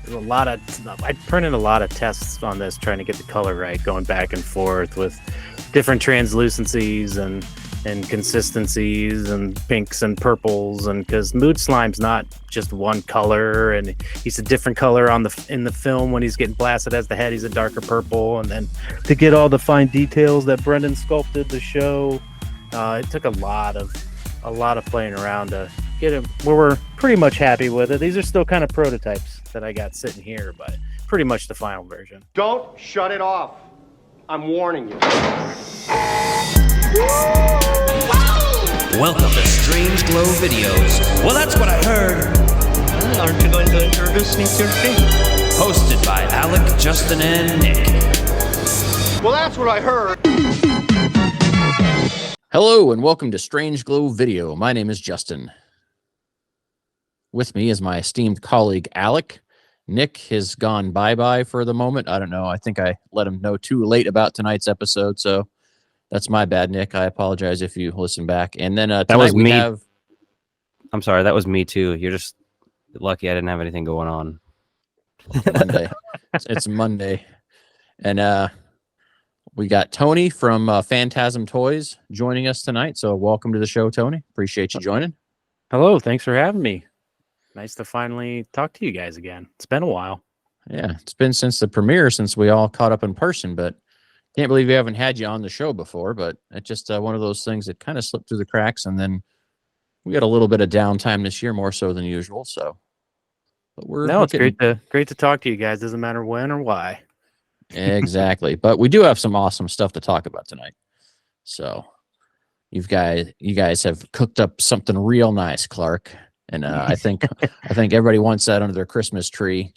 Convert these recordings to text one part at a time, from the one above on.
I printed a lot of tests on this trying to get the color right, going back and forth with different translucencies and consistencies and pinks and purples, and because Mood Slime's not just one color, and he's a different color in the film when he's getting blasted as the head, he's a darker purple, and then to get all the fine details that Brendan sculpted the show, it took a lot of playing around to get it where we're pretty much happy with it. These are still kind of prototypes that I got sitting here, but pretty much the final version. Don't shut it off. I'm warning you. Welcome to Strange Glow Videos. Well, that's what I heard. Aren't you going to introduce me to your team? Hosted by Alec, Justin, and Nick. Well, that's what I heard. Hello, and welcome to Strange Glow Video. My name is Justin. With me is my esteemed colleague, Alec. Nick has gone bye-bye for the moment. I don't know. I think I let him know too late about tonight's episode, so that's my bad, Nick. I apologize if you listen back. And then that was me. I'm sorry, that was me too. You're just lucky I didn't have anything going on. Monday. It's Monday. And we got Tony from Phantasm Toys joining us tonight. So welcome to the show, Tony. Appreciate you joining. Hello, thanks for having me. Nice to finally talk to you guys again. It's been a while. Yeah, it's been since the premiere, since we all caught up in person, but can't believe we haven't had you on the show before, but it's just one of those things that kind of slipped through the cracks, and then we got a little bit of downtime this year, more so than usual. So, but it's great to talk to you guys. Doesn't matter when or why. Exactly, but we do have some awesome stuff to talk about tonight. So, you guys have cooked up something real nice, Clark, and I think everybody wants that under their Christmas tree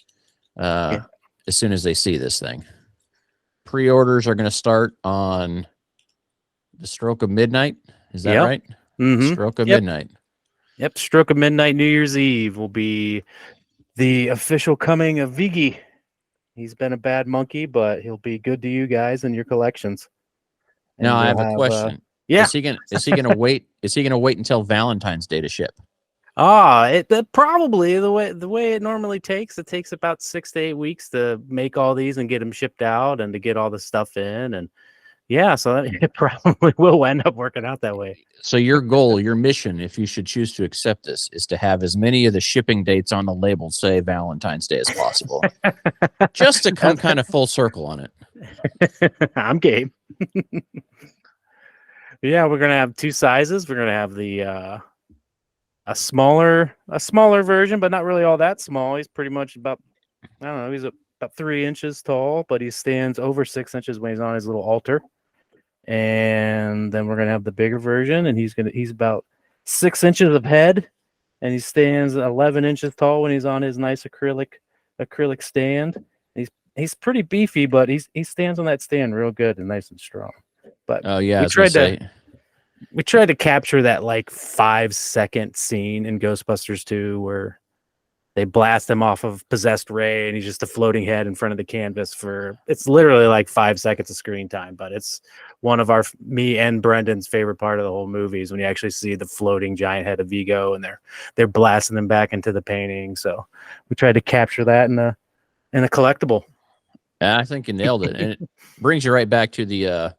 as soon as they see this thing. Pre-orders are going to start on the stroke of midnight. Is that right? Mm-hmm. Stroke of midnight. Yep. Stroke of midnight, New Year's Eve will be the official coming of Vigi. He's been a bad monkey, but he'll be good to you guys and your collections. And now I have a question. Yeah. Is he gonna wait? Is he gonna wait until Valentine's Day to ship? Probably the way it normally takes. It takes about 6 to 8 weeks to make all these and get them shipped out and to get all the stuff in. And yeah, so it probably will end up working out that way. So your goal, your mission, if you should choose to accept this, is to have as many of the shipping dates on the label say Valentine's Day as possible, just to come kind of full circle on it. I'm game. Yeah, we're gonna have two sizes. We're gonna have the a smaller version, but not really all that small. He's pretty much about, I don't know, he's about 3 inches tall, but he stands over 6 inches when he's on his little altar. And then we're gonna have the bigger version, and he's about 6 inches of head, and he stands 11 inches tall when he's on his nice acrylic stand. He's pretty beefy, but he stands on that stand real good and nice and strong. But oh yeah, we tried to capture that like 5-second scene in Ghostbusters 2 where they blast him off of Possessed Ray and he's just a floating head in front of the canvas it's literally like 5 seconds of screen time, but it's one of me and Brendan's favorite part of the whole movie is when you actually see the floating giant head of Vigo and they're blasting them back into the painting. So we tried to capture that in a collectible. I think you nailed it. And it brings you right back to the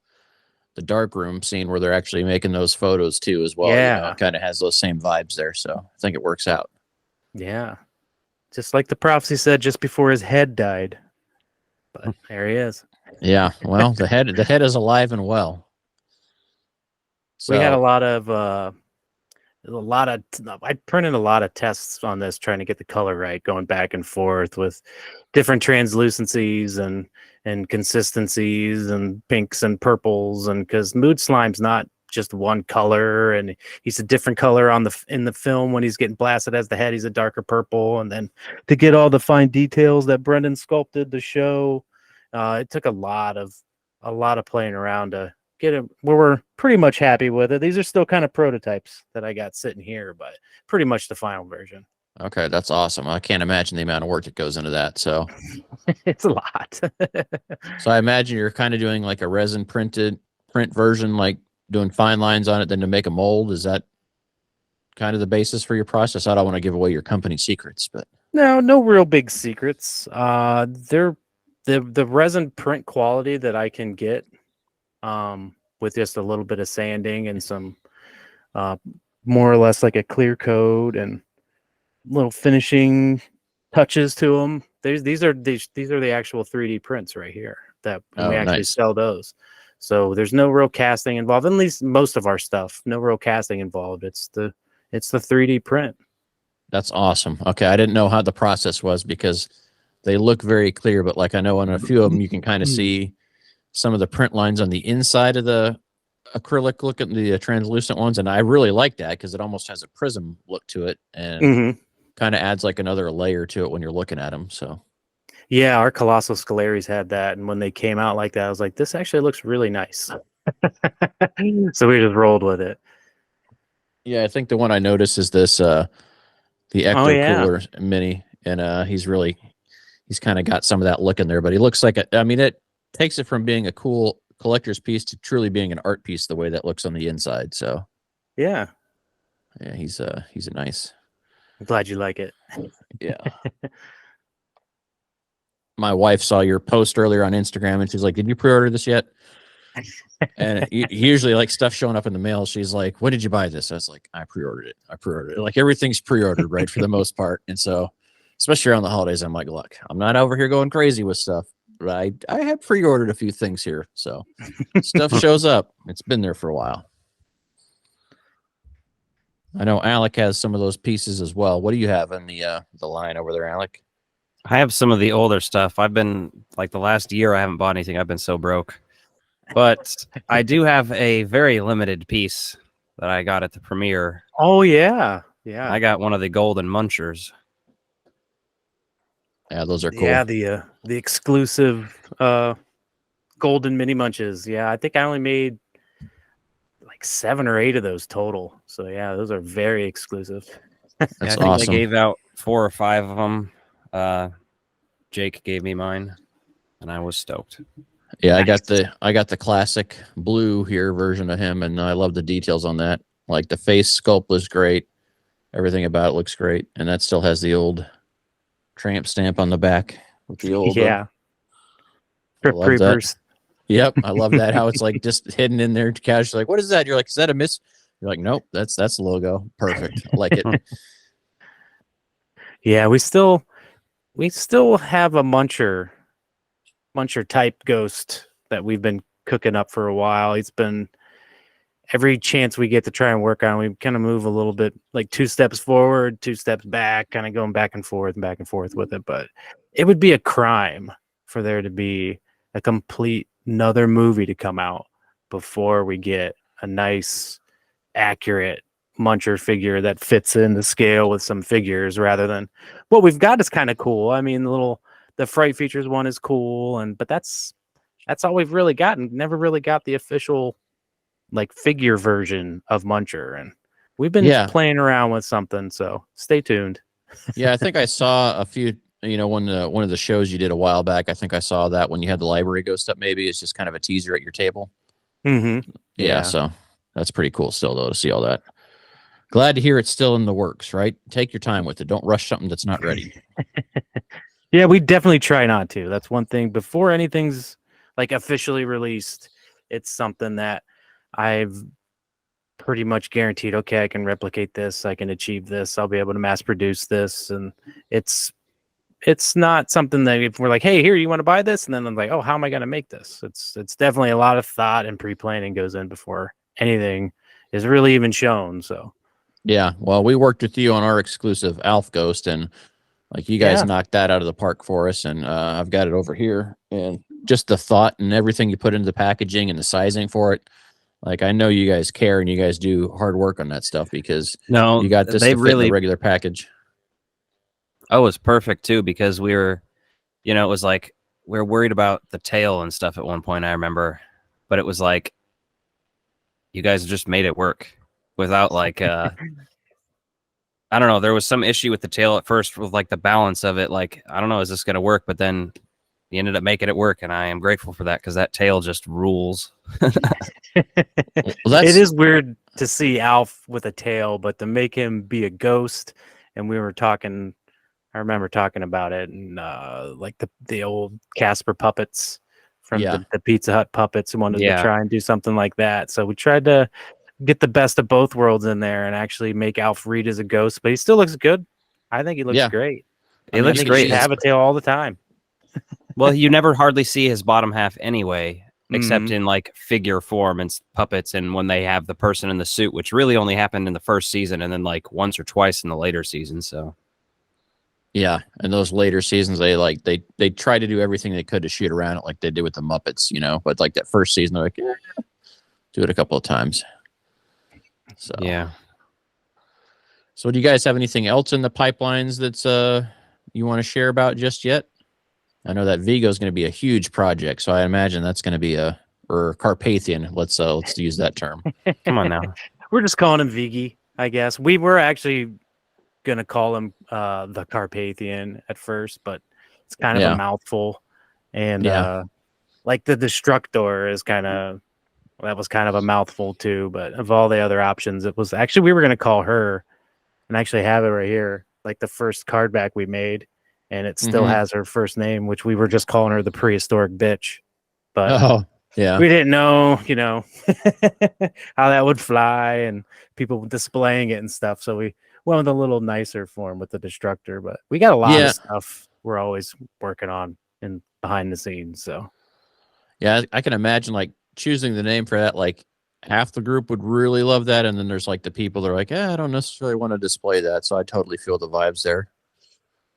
dark room scene where they're actually making those photos too as well. Yeah, it kind of has those same vibes there, so I think it works out. Yeah, just like the prophecy said just before his head died, but there he is. Yeah, well, the head is alive and well. So we had I printed a lot of tests on this trying to get the color right, going back and forth with different translucencies and consistencies and pinks and purples, and because Mood Slime's not just one color, and he's a different color in the film when he's getting blasted as the head, he's a darker purple, and then to get all the fine details that Brendan sculpted the show, it took a lot of playing around to get it where we're pretty much happy with it. These are still kind of prototypes that I got sitting here, but pretty much the final version. Okay, that's awesome. I can't imagine the amount of work that goes into that. So it's a lot. So I imagine you're kind of doing like a resin print version, like doing fine lines on it, then to make a mold. Is that kind of the basis for your process? I don't want to give away your company secrets, but No, no real big secrets. They're the resin print quality that I can get with just a little bit of sanding and some uh, more or less like a clear coat and little finishing touches to them. These are the actual 3D prints right here that and we Oh, actually nice. sell those. So there's no real casting involved. At least most of our stuff, no real casting involved. It's the 3D print. That's awesome. Okay, I didn't know how the process was because they look very clear, but like I know on a few of them you can kind of see some of the print lines on the inside of the acrylic look at the translucent ones, and I really like that because it almost has a prism look to it and Mm-hmm. kind of adds like another layer to it when you're looking at them. So Yeah, our Colossal Scalaries had that, and when they came out like that, I was like, "This actually looks really nice." So we just rolled with it. yeah, I think the one I noticed is this the Oh Ecto yeah, Cooler Mini, and he's kind of got some of that look in there, but he looks like I mean, it takes it from being a cool collector's piece to truly being an art piece the way that looks on the inside. So yeah. yeah, he's a nice. I'm glad you like it. Yeah. My wife saw your post earlier on Instagram and she's like, "Did you pre-order this yet?" And usually like stuff showing up in the mail, she's like, "When did you buy this?" I was like, "I pre-ordered it. I pre-ordered it." Like everything's pre-ordered, right? For the most part. And so, especially around the holidays, I'm like, "Look, I'm not over here going crazy with stuff, but I have pre-ordered a few things here." So stuff shows up. It's been there for a while. I know Alec has some of those pieces as well. What do you have in the line over there, Alec? I have some of the older stuff. I've been like the last year I haven't bought anything. I've been so broke. But I do have a very limited piece that I got at the premiere. Oh yeah, yeah, I got one of the golden munchers. Yeah, those are cool. yeah. The exclusive golden mini munches. Yeah, I think I only made like 7 or 8 of those total. So yeah, those are very exclusive. That's I think awesome. I gave out 4 or 5 of them. Jake gave me mine, and I was stoked. Yeah, Nice. I got the classic blue here version of him, and I love the details on that. Like the face sculpt was great. Everything about it looks great, and that still has the old tramp stamp on the back with the old. Yeah, I Trip love that. Creepers. Yep, I love that. How it's like just hidden in there casually. Like, what is that? You're like, is that a miss? You're like, nope, that's the logo. Perfect. I like it. Yeah, we still have a muncher type ghost that we've been cooking up for a while. It's been every chance we get to try and work on, we kind of move a little bit like 2 steps forward, 2 steps back, kind of going back and forth with it. But it would be a crime for there to be a complete another movie to come out before we get a nice, accurate muncher figure that fits in the scale with some figures rather than what we've got is kind of cool. I mean, the Fright Features one is cool, but that's all we've really gotten. Never really got the official like figure version of Muncher, and we've been playing around with something. So stay tuned. Yeah, I think I saw a few. You know, one of the shows you did a while back. I think I saw that when you had the library ghost up. Maybe it's just kind of a teaser at your table. Mm-hmm. Yeah, so that's pretty cool still though to see all that. Glad to hear it's still in the works, right? Take your time with it. Don't rush something that's not ready. Yeah, we definitely try not to. That's one thing. Before anything's like officially released, it's something that I've pretty much guaranteed, okay, I can replicate this, I can achieve this, I'll be able to mass produce this. And it's not something that if we're like, hey, here, you want to buy this? And then I'm like, oh, how am I going to make this? It's definitely a lot of thought and pre-planning goes in before anything is really even shown. So yeah, well, we worked with you on our exclusive Alf Ghost, and like you guys knocked that out of the park for us. And I've got it over here, and just the thought and everything you put into the packaging and the sizing for it. Like I know you guys care and you guys do hard work on that stuff because you got this to fit in the regular package. Oh, it was perfect too because we were, it was like we were worried about the tail and stuff at one point. I remember, but it was like you guys just made it work without like I don't know. There was some issue with the tail at first with like the balance of it. Like I don't know, is this going to work? But then you ended up making it work, and I am grateful for that because that tail just rules. It is weird to see Alf with a tail, but to make him be a ghost, and we were talking I remember talking about it, and like the old Casper puppets from Yeah. the Pizza Hut puppets, and wanted to Yeah. try and do something like that. So we tried to get the best of both worlds in there and actually make Alf Reed as a ghost, but he still looks good. I think he looks Yeah. great. It I looks think great. he should have a tail all the time. Well, you never hardly see his bottom half anyway, except Mhm. in like figure form and puppets, and when they have the person in the suit, which really only happened in the first season, and then like once or twice in the later seasons. So Yeah, and those later seasons, they try to do everything they could to shoot around it, like they did with the Muppets, But like that first season, they're like, do it a couple of times. So yeah, So do you guys have anything else in the pipelines that's you want to share about just yet? I know that Vigo is going to be a huge project, so I imagine that's going to be or Carpathian. Let's use that term. come on now. We're just calling him Vigi, I guess. We were actually gonna call him the Carpathian at first, but it's kind of a Yeah. mouthful. And Yeah. like the Destructor is that was kind of a mouthful too. But of all the other options, it was actually we were gonna call her, and actually have it right here, like the first card back we made, and it still Mhm. has her first name, which we were just calling her the Prehistoric Bitch. But Oh, yeah. we didn't know, how that would fly and people displaying it and stuff. So we went with a little nicer form with the Destructor. But we got a lot Yeah. of stuff we're always working on in behind the scenes. So Yeah, I can imagine like choosing the name for that. Like half the group would really love that, and then there's like the people that are like, I don't necessarily want to display that. So I totally feel the vibes there.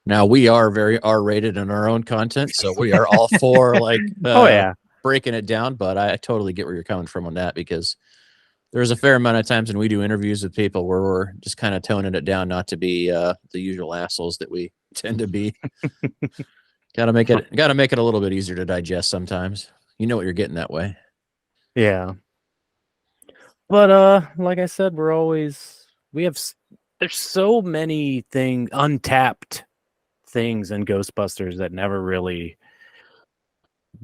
Now we are very R-rated in our own content, so we are all for like oh yeah. breaking it down. But I totally get where you're coming from on that, because there's a fair amount of times when we do interviews with people where we're just kind of toning it down, not to be the usual assholes that we tend to be. Got to make it a little bit easier to digest sometimes. You know what you're getting that way. Yeah. But like I said, there's so many untapped things in Ghostbusters that never really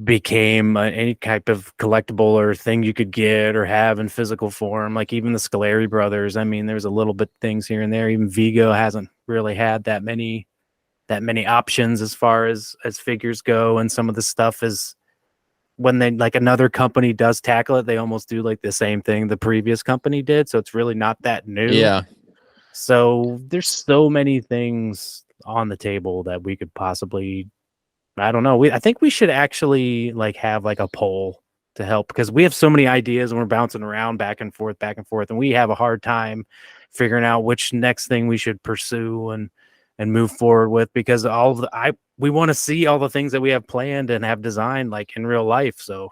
became any type of collectible or thing you could get or have in physical form. Like even the Scoleri brothers. I mean, there's a little bit things here and there. Even Vigo hasn't really had that many options as far as figures go. And some of the stuff is when they like another company does tackle it, they almost do like the same thing the previous company did. So it's really not that new. Yeah. So there's so many things on the table that we could possibly, I don't know. I think we should actually like have like a poll to help, because we have so many ideas and we're bouncing around back and forth, and we have a hard time figuring out which next thing we should pursue and move forward with, because we want to see all the things that we have planned and have designed like in real life. So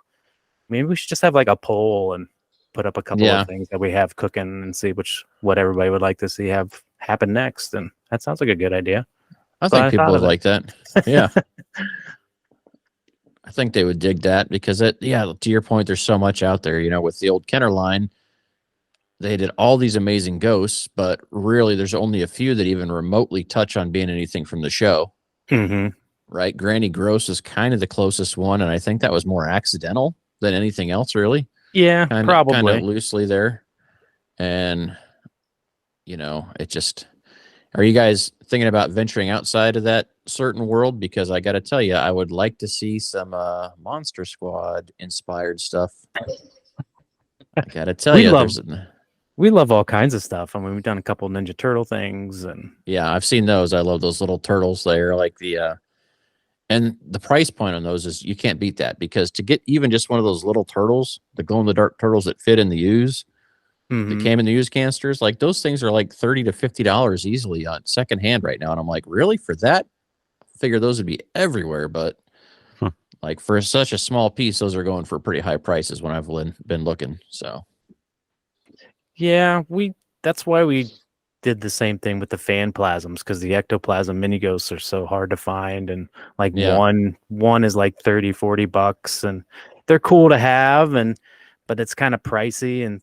maybe we should just have like a poll and put up a couple Yeah. of things that we have cooking and see what everybody would like to see have happen next. And that sounds like a good idea. I Glad think I people thought would of it. like that. Yeah. I think they would dig that, because to your point, there's so much out there, with the old Kenner line. They did all these amazing ghosts, but really there's only a few that even remotely touch on being anything from the show. Mm-hmm. Right? Granny Gross is kind of the closest one, and I think that was more accidental than anything else, really. Yeah, Kind probably. of loosely there. And it just, are you guys thinking about venturing outside of that certain world? Because I got to tell you, I would like to see some Monster Squad inspired stuff. I got to tell you, we love all kinds of stuff. I mean, we've done a couple Ninja Turtle things, and yeah, I've seen those. I love those little turtles there, like and the price point on those is you can't beat that, because to get even just one of those little turtles, the glow in the dark turtles that fit in the used, that came in the used canisters, like those things are like $30 to $50 easily on secondhand right now. And I'm like, really? For that? I figure those would be everywhere, but like for such a small piece, those are going for pretty high prices when I've been looking. So yeah, that's why we did the same thing with the fan plasms, because the ectoplasm mini ghosts are so hard to find, and like Yeah. one is like $30-$40, and they're cool to have, but it's kind of pricey, and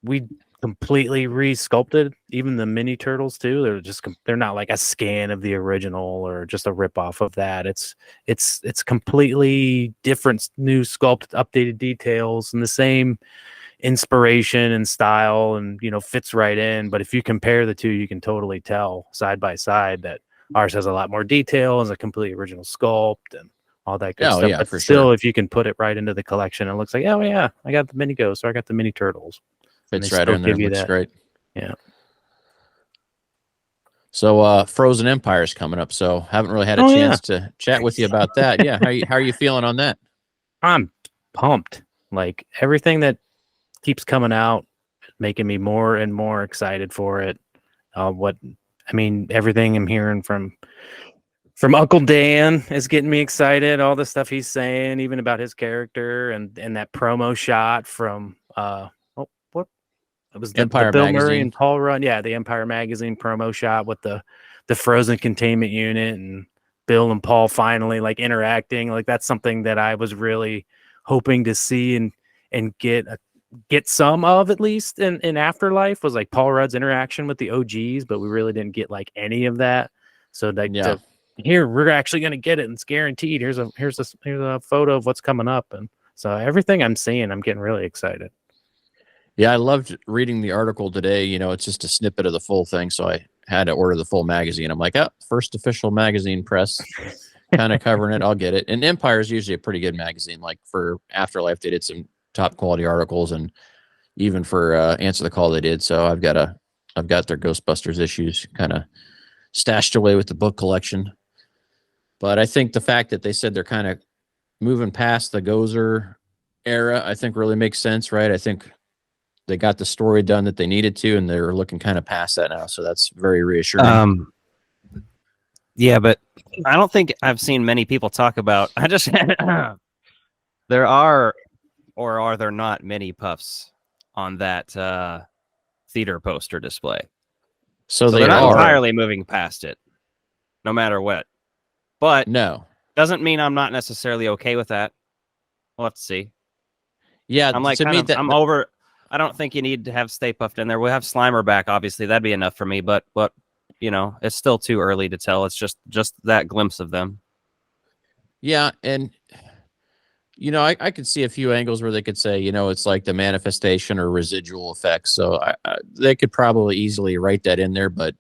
we completely re-sculpted even the mini turtles too. They're not like a scan of the original or just a rip off of that. It's completely different, new sculpt, updated details, and the same inspiration and style, and fits right in. But if you compare the two, you can totally tell side by side that ours has a lot more detail, is a completely original sculpt and all that good Oh, stuff. yeah, But for still, sure. if you can put it right into the collection, it looks like, oh yeah, I got the mini ghosts or I got the mini turtles. And they Fits right still in there. give you Looks that. great. Yeah. So Frozen Empire's coming up. So haven't really had a Oh yeah. chance to chat with you about that. Yeah. How are you feeling on that? I'm pumped. Like everything that keeps coming out, making me more and more excited for it. Everything I'm hearing from Uncle Dan is getting me excited. All the stuff he's saying, even about his character, and that promo shot from what it was the Empire Bill Murray Magazine. and Paul Rudd, yeah, the Empire Magazine promo shot with the Frozen containment unit and Bill and Paul finally like interacting. Like that's something that I was really hoping to see and get some of, at least in Afterlife, was like Paul Rudd's interaction with the OGs, but we really didn't get like any of that. So like Yeah. here we're actually going to get it, and it's guaranteed. Here's a photo of what's coming up, and so everything I'm seeing, I'm getting really excited. Yeah, I loved reading the article today. You know, it's just a snippet of the full thing, so I had to order the full magazine. I'm like, oh, first official magazine press, kind of covering it. I'll get it. And Empire is usually a pretty good magazine. Like for Afterlife, they did some top quality articles, and even for Answer the Call, they did. So I've got their Ghostbusters issues kind of stashed away with the book collection. But I think the fact that they said they're kind of moving past the Gozer era, I think really makes sense, right? I think they got the story done that they needed to, and they're looking kind of past that now. So that's very reassuring. Yeah, but I don't think I've seen many people talk about. I just there are, or are there not, mini puffs on that theater poster display? So they they're not are entirely moving past it, no matter what. But no, doesn't mean I'm not necessarily okay with that. We'll have to see. yeah. I'm like To me, I'm over. I don't think you need to have Stay Puffed in there. We'll have Slimer back, obviously. That'd be enough for me. But you know, it's still too early to tell. It's just that glimpse of them. yeah, and you know, I could see a few angles where they could say, you know, it's like the manifestation or residual effects. So they could probably easily write that in there. But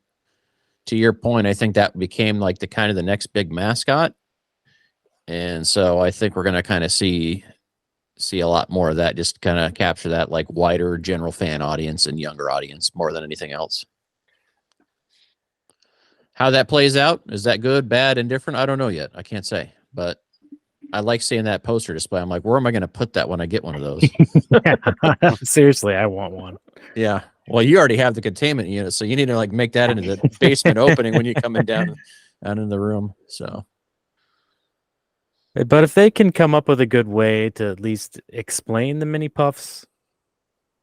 to your point, I think that became like the kind of the next big mascot. And so I think we're going to kind of see a lot more of that, just kind of capture that like wider general fan audience and younger audience more than anything else. How that plays out, is that good, bad, indifferent? I don't know yet. I can't say, but I like seeing that poster display. I'm like, where am I going to put that when I get one of those? Seriously, I want one. Yeah. Well, you already have the containment unit, so you need to like make that into the basement opening when you come in down in the room. So, But if they can come up with a good way to at least explain the mini puffs,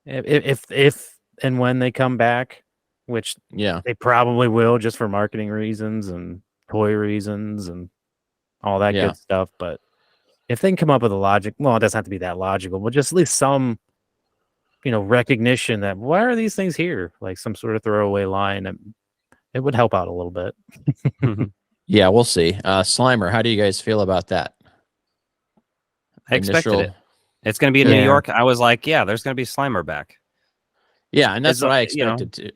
if and when they come back, which yeah, they probably will, just for marketing reasons and toy reasons and all that Yeah. good stuff. But if they can come up with a logic, well, it doesn't have to be that logical, but just at least some, recognition that why are these things here? Like some sort of throwaway line, it would help out a little bit. yeah, we'll see. Slimer, how do you guys feel about that? I expected Initial- it. It's going to be in Yeah. New York. I was like, yeah, there's going to be Slimer back. Yeah, and that's It's, what I you know- expected to.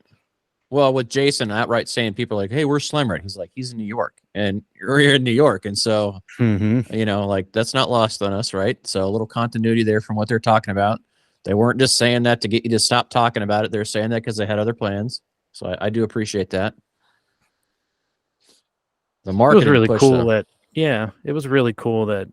Well, with Jason outright saying, people are like, hey, where's Slimer? He's like, he's in New York, and you're here in New York. And so, like that's not lost on us, right? So a little continuity there from what they're talking about. They weren't just saying that to get you to stop talking about it. They're saying that because they had other plans. So I do appreciate that. The It was marketing really push, cool though. it was really cool that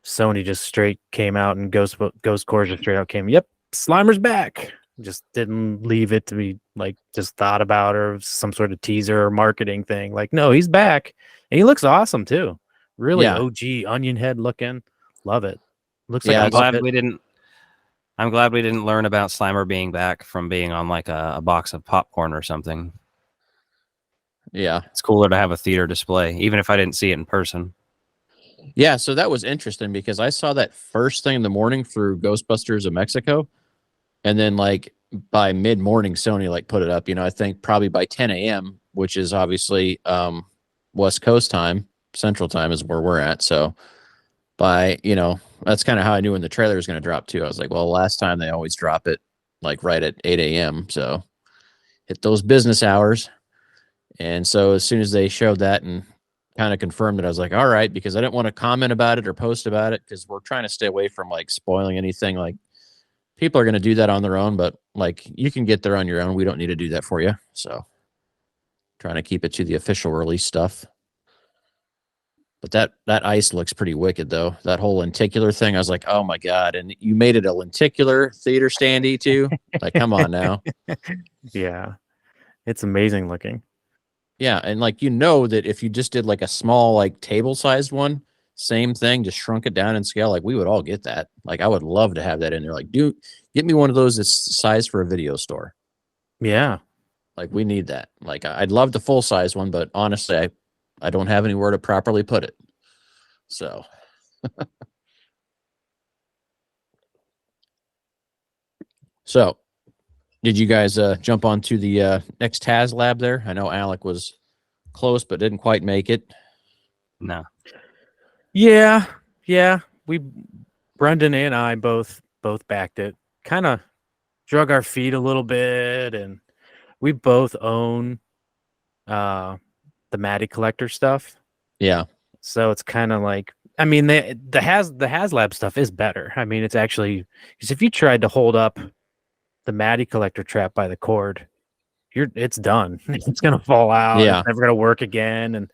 Sony just straight came out and Ghost Core just straight out came, yep, Slimer's back. Just didn't leave it to be like just thought about or some sort of teaser or marketing thing. Like, no, he's back. And he looks awesome too. Really Yeah. OG onion head looking. Love it. Looks Yeah, like I'm glad we didn't learn about Slimer being back from being on like a box of popcorn or something. Yeah. It's cooler to have a theater display, even if I didn't see it in person. Yeah. So that was interesting because I saw that first thing in the morning through Ghostbusters of Mexico. And then like by mid-morning, Sony like put it up, I think probably by 10 a.m., which is obviously West Coast time, Central time is where we're at. So by, that's kind of how I knew when the trailer was going to drop too. I was like, well, last time they always drop it like right at 8 a.m. So hit those business hours. And so as soon as they showed that and kind of confirmed it, I was like, all right, because I didn't want to comment about it or post about it because we're trying to stay away from like spoiling anything. Like people are going to do that on their own, but like you can get there on your own. We don't need to do that for you. So trying to keep it to the official release stuff. But that ice looks pretty wicked though. That whole lenticular thing, I was like, oh my God. And you made it a lenticular theater standee too. Like, come on now. Yeah, it's amazing looking. Yeah, and like that if you just did like a small like table sized one, same thing, just shrunk it down in scale, like we would all get that. Like I would love to have that in there. Like, dude, get me one of those that's size for a video store. Yeah. Like we need that. Like I'd love the full size one, but honestly, I don't have anywhere to properly put it. So so did you guys jump onto the next Taz lab there? I know Alec was close but didn't quite make it. No. Yeah. Yeah. Brendan and I both backed it. Kind of drug our feet a little bit, and we both own the Matty collector stuff. Yeah. So it's kind of like, I mean, the HasLab stuff is better. I mean, it's actually, because if you tried to hold up the Matty collector trap by the cord, it's done. It's gonna fall out. Yeah. It's never gonna work again. And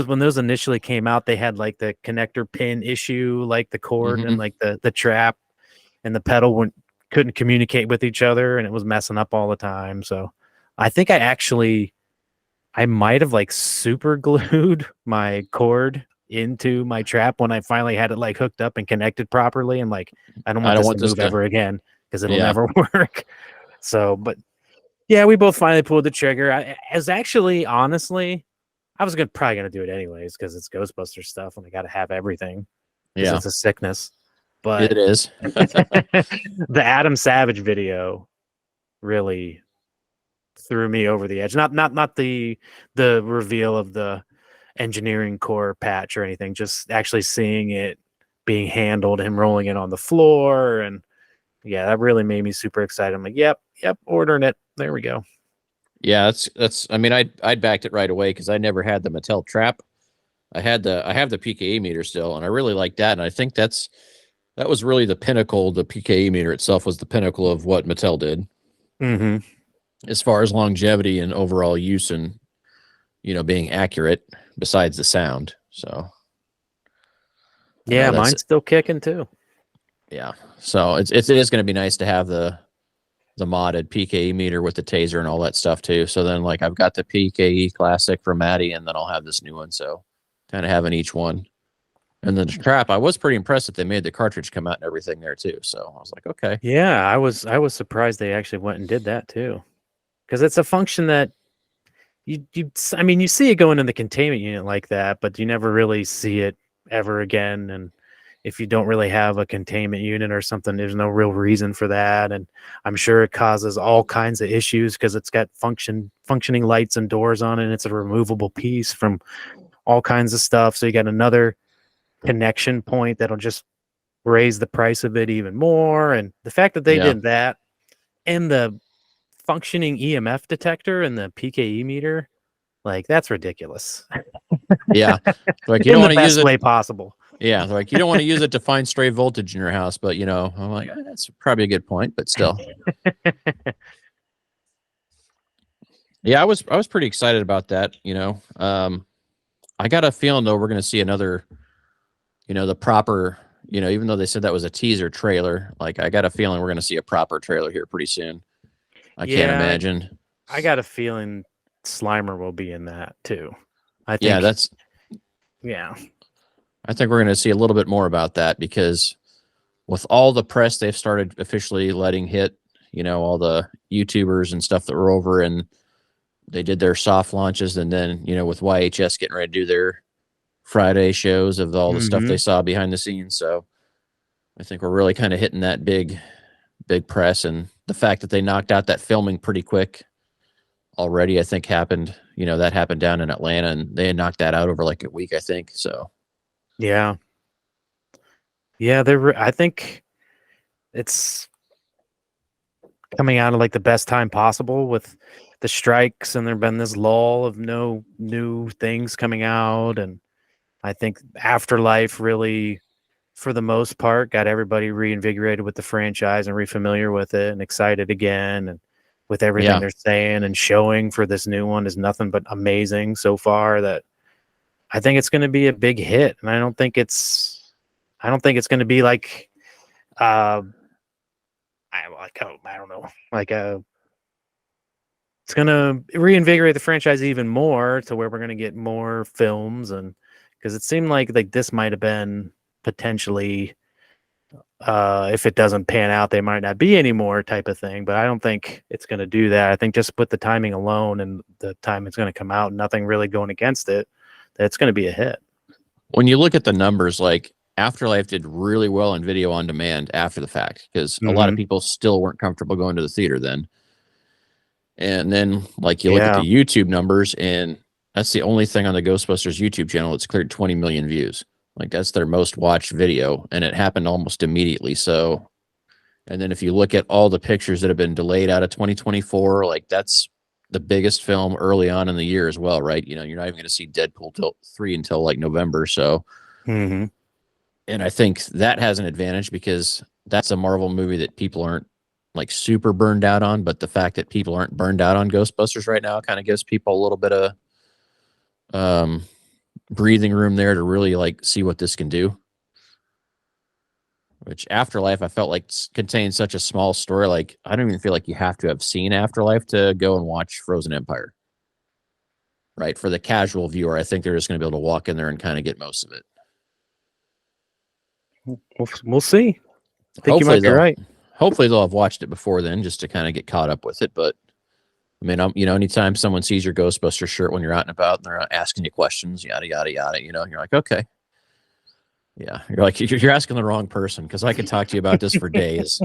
when those initially came out, they had like the connector pin issue, like the cord and like the trap and the pedal couldn't communicate with each other, and it was messing up all the time. So I think I might have like super glued my cord into my trap when I finally had it like hooked up and connected properly. And like, I don't want this to move ever again because it'll never work. So, but yeah, we both finally pulled the trigger. I was actually, honestly, I was probably gonna do it anyways because it's Ghostbuster stuff and I got to have everything. Yeah, it's a sickness. But it is. the Adam Savage video really threw me over the edge. Not the reveal of the engineering core patch or anything, just actually seeing it being handled, him rolling it on the floor, and yeah, that really made me super excited. I'm like, yep, ordering it. There we go. Yeah, that's. I mean, I'd backed it right away because I never had the Mattel trap. I have the PKE meter still, and I really like that. And I think that was really the pinnacle. The PKE meter itself was the pinnacle of what Mattel did, as far as longevity and overall use, and being accurate. Besides the sound, so yeah, mine's still kicking too. Yeah, so it is going to be nice to have the modded PKE meter with the taser and all that stuff too. So then, like, I've got the PKE Classic for Maddie, and then I'll have this new one. So kind of having each one. And then the trap, I was pretty impressed that they made the cartridge come out and everything there too. So I was like, okay. Yeah, I was surprised they actually went and did that too, because it's a function that I mean, you see it going in the containment unit like that, but you never really see it ever again. And if you don't really have a containment unit or something, there's no real reason for that. And I'm sure it causes all kinds of issues because it's got functioning lights and doors on it. And it's a removable piece from all kinds of stuff. So you got another connection point that'll just raise the price of it even more. And the fact that they did that, and the functioning EMF detector and the PKE meter, like, that's ridiculous. Yeah, like you don't want to use it way possible. Yeah, like you don't want to use it to find stray voltage in your house, but I'm like, that's probably a good point, but still. Yeah, I was pretty excited about that. I got a feeling though we're going to see another, the proper, even though they said that was a teaser trailer, like I got a feeling we're going to see a proper trailer here pretty soon. I can't imagine. I got a feeling Slimer will be in that too. I think. Yeah, I think we're going to see a little bit more about that because with all the press they've started officially letting hit, all the YouTubers and stuff that were over, and they did their soft launches, and then, with YHS getting ready to do their Friday shows of all the stuff they saw behind the scenes. So I think we're really kind of hitting that big press, and the fact that they knocked out that filming pretty quick already, I think happened, that happened down in Atlanta, and they had knocked that out over like a week, I think. So yeah, I think it's coming out of like the best time possible with the strikes, and there've been this lull of no new things coming out. And I think Afterlife really, for the most part, got everybody reinvigorated with the franchise and refamiliar with it and excited again. And with everything Yeah. they're saying and showing for this new one is nothing but amazing so far, that I think it's going to be a big hit. And I don't think it's going to be like, I don't know, like it's going to reinvigorate the franchise even more to where we're going to get more films. And because it seemed like this might have been potentially, if it doesn't pan out, they might not be anymore type of thing. But I don't think it's going to do that. I think just with the timing alone and the time it's going to come out, nothing really going against it, that it's going to be a hit. When you look at the numbers, like Afterlife did really well in video on demand after the fact, because a lot of people still weren't comfortable going to the theater then. And then, like, you look at the YouTube numbers, and that's the only thing on the Ghostbusters YouTube channel that's cleared 20 million views. Like, that's their most watched video, and it happened almost immediately. So, and then if you look at all the pictures that have been delayed out of 2024, like, that's the biggest film early on in the year as well, right? You know, you're not even going to see Deadpool 3 until like November. So, and I think that has an advantage because that's a Marvel movie that people aren't like super burned out on, but the fact that people aren't burned out on Ghostbusters right now kind of gives people a little bit of breathing room there to really like see what this can do. Which Afterlife, I felt like contains such a small story. Like, I don't even feel like you have to have seen Afterlife to go and watch Frozen Empire. Right? For the casual viewer, I think they're just going to be able to walk in there and kind of get most of it. We'll see. I think you might be right. Hopefully they'll have watched it before then, just to kind of get caught up with it. But I mean, anytime someone sees your Ghostbuster shirt when you're out and about and they're asking you questions, yada yada yada, you're like, okay, yeah, you're like, you're asking the wrong person, because I could talk to you about this for days.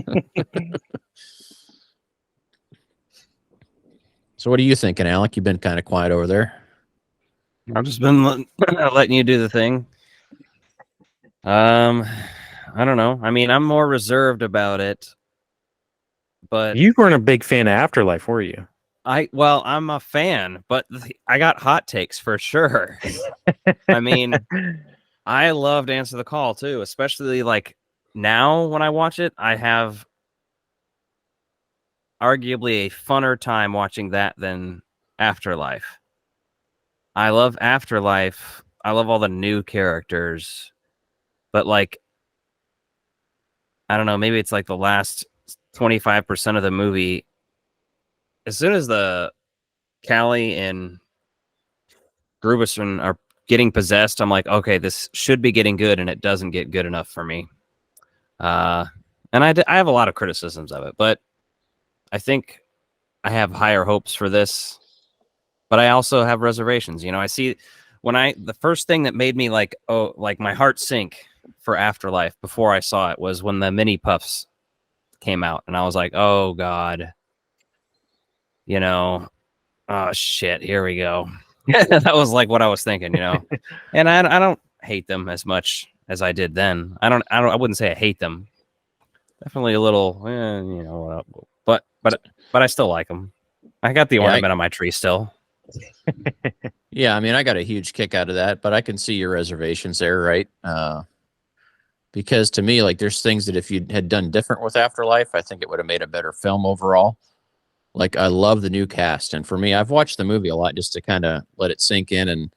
So what are you thinking, Alec? You've been kind of quiet over there. I've just been letting you do the thing. I don't know. I mean, I'm more reserved about it. But you weren't a big fan of Afterlife, were you? I'm a fan, but I got hot takes for sure. I mean, I loved Answer the Call too, especially like now when I watch it, I have arguably a funner time watching that than Afterlife. I love Afterlife. I love all the new characters, but like, I don't know, maybe it's like the last 25% of the movie. As soon as the Callie and Grubison are getting possessed, I'm like, okay, this should be getting good, and it doesn't get good enough for me. And I have a lot of criticisms of it, but I think I have higher hopes for this. But I also have reservations. I see the first thing that made me like my heart sink for Afterlife before I saw it was when the mini puffs came out, and I was like, oh god, oh shit, here we go. That was like what I was thinking, and I don't hate them as much as I did then. I wouldn't say I hate them. Definitely a little, but I still like them. I got the ornament on my tree still. Yeah, I mean, I got a huge kick out of that, but I can see your reservations there, right? Because to me, like, there's things that if you had done different with Afterlife, I think it would have made a better film overall. Like, I love the new cast, and for me, I've watched the movie a lot just to kind of let it sink in, and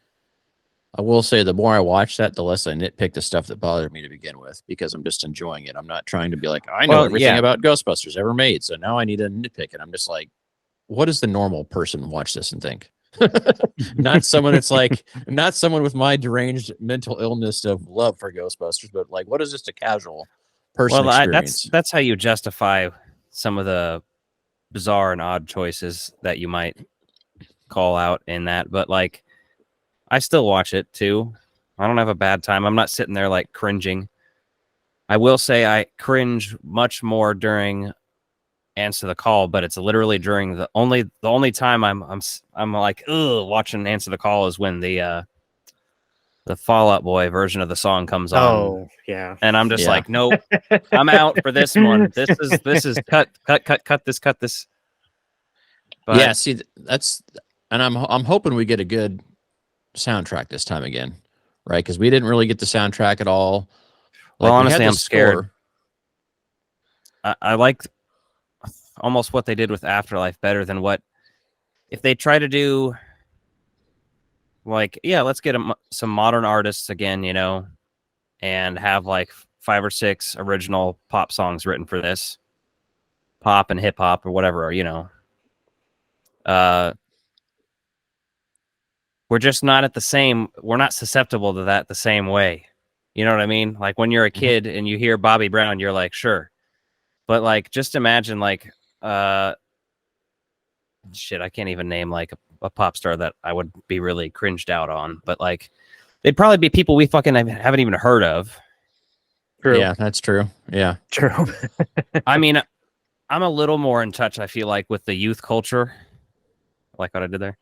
I will say the more I watch that, the less I nitpick the stuff that bothered me to begin with, because I'm just enjoying it. I'm not trying to be like, I know everything about Ghostbusters ever made, so now I need to nitpick it. I'm just like, what does the normal person watch this and think? Not someone with my deranged mental illness of love for Ghostbusters, but like, what is just a casual person experience? That's how you justify some of the bizarre and odd choices that you might call out in that. But like, I still watch it too. I don't have a bad time. I'm not sitting there like cringing. I will say I cringe much more during Answer the Call, but it's literally during the only time I'm like, ugh, watching Answer the Call is when the Fall Out Boy version of the song comes on. Oh yeah, and I'm just like, nope, I'm out for this one. This is cut this. But yeah, see, that's, and I'm hoping we get a good soundtrack this time again, right? Because we didn't really get the soundtrack at all. well, Like we had honestly, the I'm scared. score. I like almost what they did with Afterlife better than what if they try to do. Like, yeah, let's get some modern artists again, you know, and have like 5 or 6 original pop songs written for this, pop and hip hop or whatever, you know. We're just not at the same. We're not susceptible to that the same way. You know what I mean? Like when you're a kid and you hear Bobby Brown, you're like, sure. But like, just imagine like, shit, I can't even name like a pop star that I would be really cringed out on. But like, they'd probably be people we fucking haven't even heard of. True. Yeah, that's true. Yeah. True. I mean, I'm a little more in touch, I feel like, with the youth culture. I like what I did there.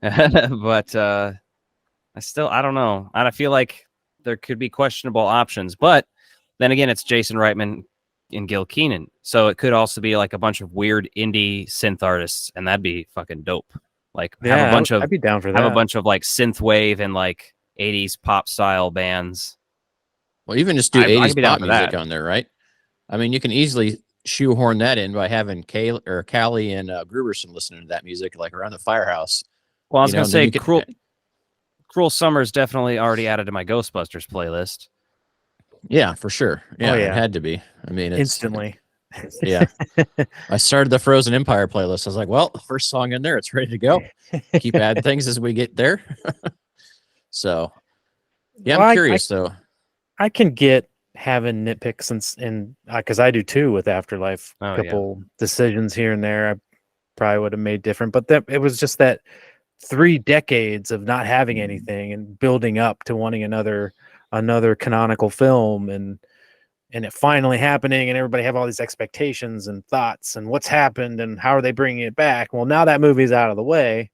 But I don't know. I feel like there could be questionable options. But then again, it's Jason Reitman and Gil Keenan. So it could also be like a bunch of weird indie synth artists, and that'd be fucking dope. Like have a bunch of I'd be down for have a that. bunch of like synth wave and like 80s pop style bands. Well, even just do I'd 80s be down pop for music that. on there, right? I mean, you can easily shoehorn that in by having Callie and Gruberson listening to that music like around the firehouse. Well, I was You know, gonna and then say you could, Cruel Summer is definitely already added to my Ghostbusters playlist. yeah, for sure. Yeah, yeah. it had to be. I mean, it's Instantly. yeah. I started the Frozen Empire playlist. I was like, well, the first song in there, it's ready to go. Keep adding things as we get there. So, yeah, Well, I'm curious though. I can get having nitpicks and because I do too with Afterlife. Oh, Couple decisions here and there I probably would have made different, but that it was just that 3 decades of not having anything and building up to wanting another canonical film and it finally happening and everybody have all these expectations and thoughts and what's happened and how are they bringing it back. Well, now that movie's out of the way.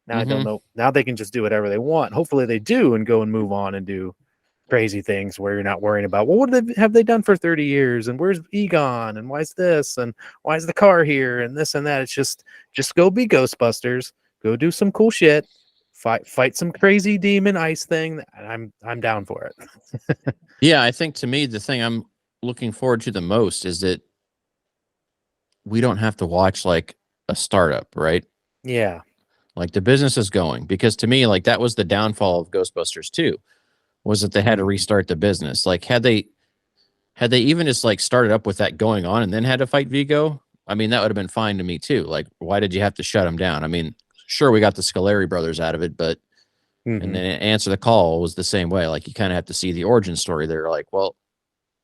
Now I don't know. Now they can just do whatever they want. Hopefully they do and go and move on and do crazy things where you're not worrying about, well, what have they done for 30 years and where's Egon and why is this and why is the car here and this and that. It's just go be Ghostbusters, go do some cool shit, fight some crazy demon ice thing. I'm down for it. Yeah, I think to me the thing I'm looking forward to the most is that we don't have to watch like a startup, right? Yeah. Like the business is going, because to me, like that was the downfall of Ghostbusters 2, was that they had to restart the business. Like had they even just like started up with that going on and then had to fight Vigo, I mean, that would have been fine to me too. Like, why did you have to shut them down? I mean, sure, we got the Scoleri brothers out of it, but and then Answer the Call was the same way. Like you kind of have to see the origin story there. Like, well,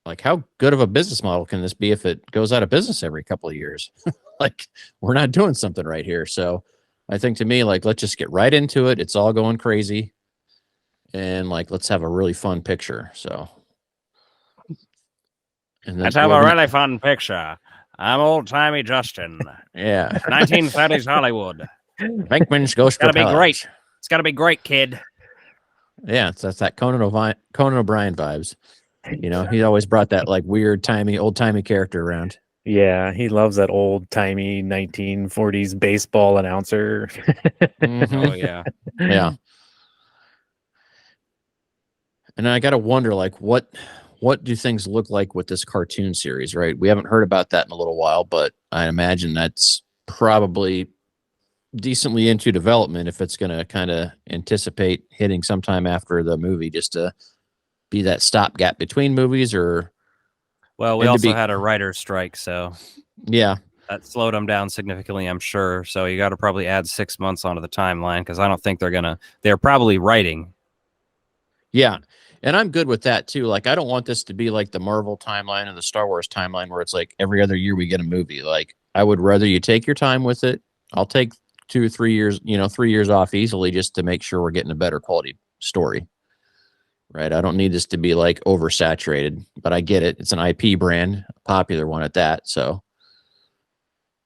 like how good of a business model can this be if it goes out of business every couple of years? Like we're not doing something right here. So I think to me, like, let's just get right into it. It's all going crazy. And like, let's have a really fun picture. So. And Let's have a really fun picture. I'm old-timey Justin. Yeah. 1930s Hollywood. Venkman's Ghost Gotta be Propellers. great. It's gotta be great, kid. Yeah, that's that Conan O'Brien vibes. You know, he always brought that like weird old timey character around. Yeah, he loves that old timey 1940s baseball announcer. Oh yeah. Yeah. And I gotta wonder, like, what do things look like with this cartoon series, right? We haven't heard about that in a little while, but I imagine that's probably decently into development if it's gonna kind of anticipate hitting sometime after the movie, just to be that stopgap between movies, or Well, we also had a writer's strike, so yeah, that slowed them down significantly, I'm sure. So you got to probably add 6 months onto the timeline because I don't think they're probably writing. Yeah. And I'm good with that too. Like, I don't want this to be like the Marvel timeline or the Star Wars timeline where it's like every other year we get a movie. Like, I would rather you take your time with it. I'll take 2 or 3 years, 3 years off easily just to make sure we're getting a better quality story. Right. I don't need this to be like oversaturated, but I get it. It's an IP brand, a popular one at that. So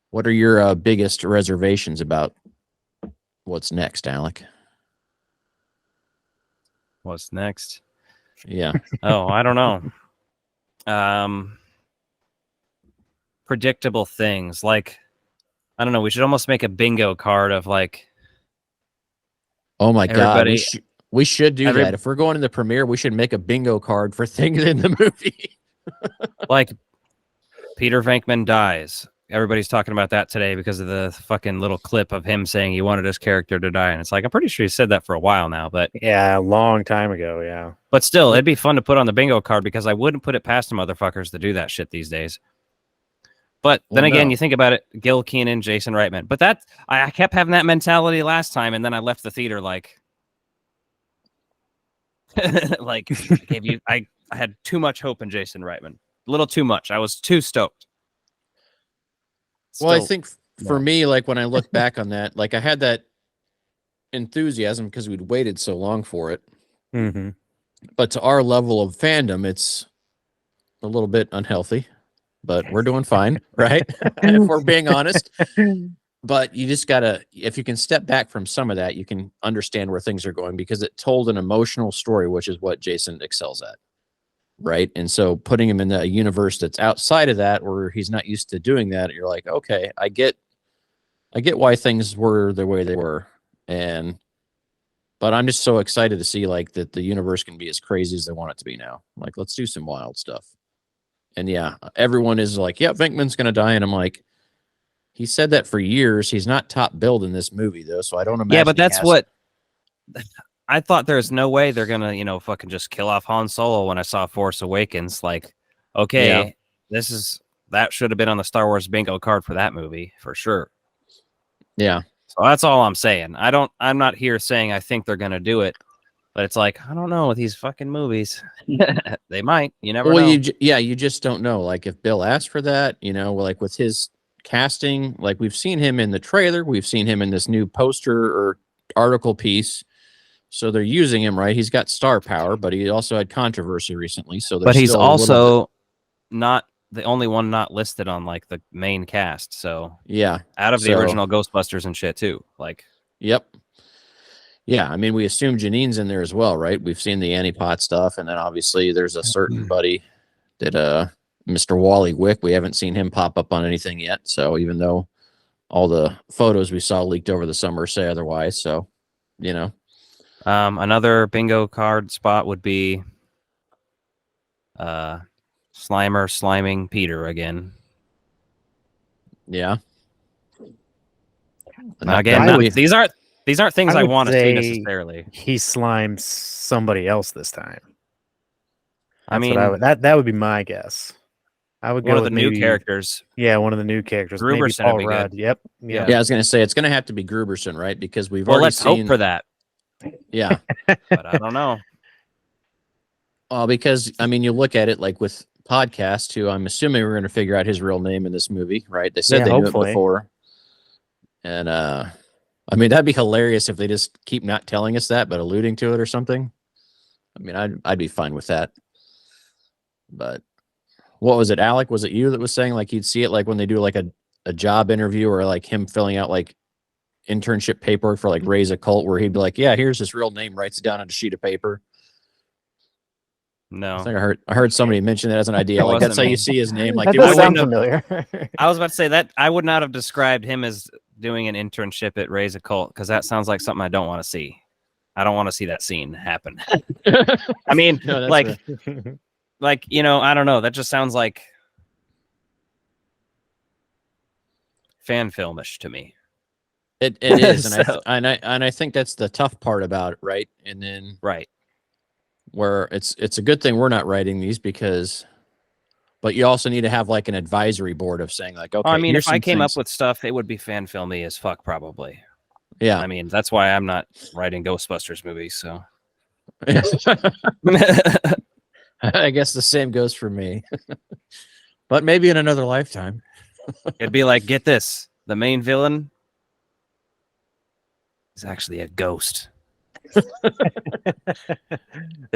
what are your biggest reservations about what's next, Alec? What's next? Yeah. Oh, I don't know. Predictable things like I don't know. We should almost make a bingo card of like Oh my god, everybody. we should do every- that. If we're going to the premiere, we should make a bingo card for things in the movie. Like Peter Venkman dies. Everybody's talking about that today because of the fucking little clip of him saying he wanted his character to die, and it's like I'm pretty sure he said that for a while now, but Yeah, a long time ago. Yeah. but still, it'd be fun to put on the bingo card because I wouldn't put it past the motherfuckers to do that shit these days. But then Well, again, no. you think about it, Gil Keenan, Jason Reitman. But that I kept having that mentality last time, and then I left the theater like, like I had too much hope in Jason Reitman, a little too much. I was too stoked. Well, I Still, think for me, like when I look back on that, like I had that enthusiasm because we'd waited so long for it. Mm-hmm. But to our level of fandom, it's a little bit unhealthy, but we're doing fine, right? If we're being honest. But you just gotta, if you can step back from some of that, you can understand where things are going because it told an emotional story, which is what Jason excels at. Right. And so putting him in a universe that's outside of that, where he's not used to doing that, you're like, okay, I get why things were the way they were. But I'm just so excited to see like that the universe can be as crazy as they want it to be now. Like, let's do some wild stuff. And yeah, everyone is like, yeah, Venkman's going to die. And I'm like, he said that for years. He's not top billed in this movie though. So I don't imagine. yeah, but he that's has- what I thought. There's no way they're gonna, fucking just kill off Han Solo when I saw Force Awakens. Like, okay, Yeah. that should have been on the Star Wars bingo card for that movie for sure. Yeah. So that's all I'm saying. I'm not here saying I think they're gonna do it, but it's like I don't know with these fucking movies. They might. You never know. You just don't know. Like if Bill asked for that, like with his casting, like we've seen him in the trailer, we've seen him in this new poster or article piece. So they're using him, right? He's got star power, but he also had controversy recently. So But he's still a little also not the only one not listed on like the main cast. So yeah, out of the So- original Ghostbusters and shit too. Like, yep. Yeah, I mean, we assume Janine's in there as well, right? We've seen the Annie Pot stuff, and then obviously there's a certain buddy that Mr. Wally Wick. We haven't seen him pop up on anything yet. So even though all the photos we saw leaked over the summer say otherwise, so another bingo card spot would be Slimer sliming Peter again. yeah. Now, again, these aren't things I would want to see say necessarily. He slimes somebody else this time. I That's mean, what that would be my guess. I would go one of the with new maybe- characters. Yeah, one of the new characters. Maybe Gruberson Paul would be good. Rudd. Yep. Yeah. Yeah, I was gonna say it's gonna have to be Gruberson, right? Because we've Well, already let's seen. hope for that. Yeah, But I don't know. because I mean, you look at it like with podcast, who I'm assuming we're gonna figure out his real name in this movie, right? They said Yeah, they knew it hopefully. before, and I mean that'd be hilarious if they just keep not telling us that, but alluding to it or something. I mean, I'd be fine with that. But what was it, Alec? Was it you that was saying like you'd see it like when they do like a job interview or like him filling out like internship paperwork for like Raise a Cult, where he'd be like, "Yeah, here's his real name," writes it down on a sheet of paper. No. I think I heard somebody mention that as an idea. It Like that's how wasn't you me. see his name. Like That it does wouldn't sound have- familiar. I was about to say that I would not have described him as doing an internship at Raise a Cult because that sounds like something I don't want to see. I don't want to see that scene happen. I mean, No, that's like, right. like I don't know. That just sounds like fan filmish to me. It is, and So- I think that's the tough part about it, right? And then Right. where it's a good thing we're not writing these but you also need to have like an advisory board of saying like, okay, I mean, here's if I some came up things- with stuff, it would be fan filmy as fuck, probably. yeah, I mean, that's why I'm not writing Ghostbusters movies. So I guess the same goes for me, but maybe in another lifetime. it'd be like, get this: the main villain is actually a ghost. They're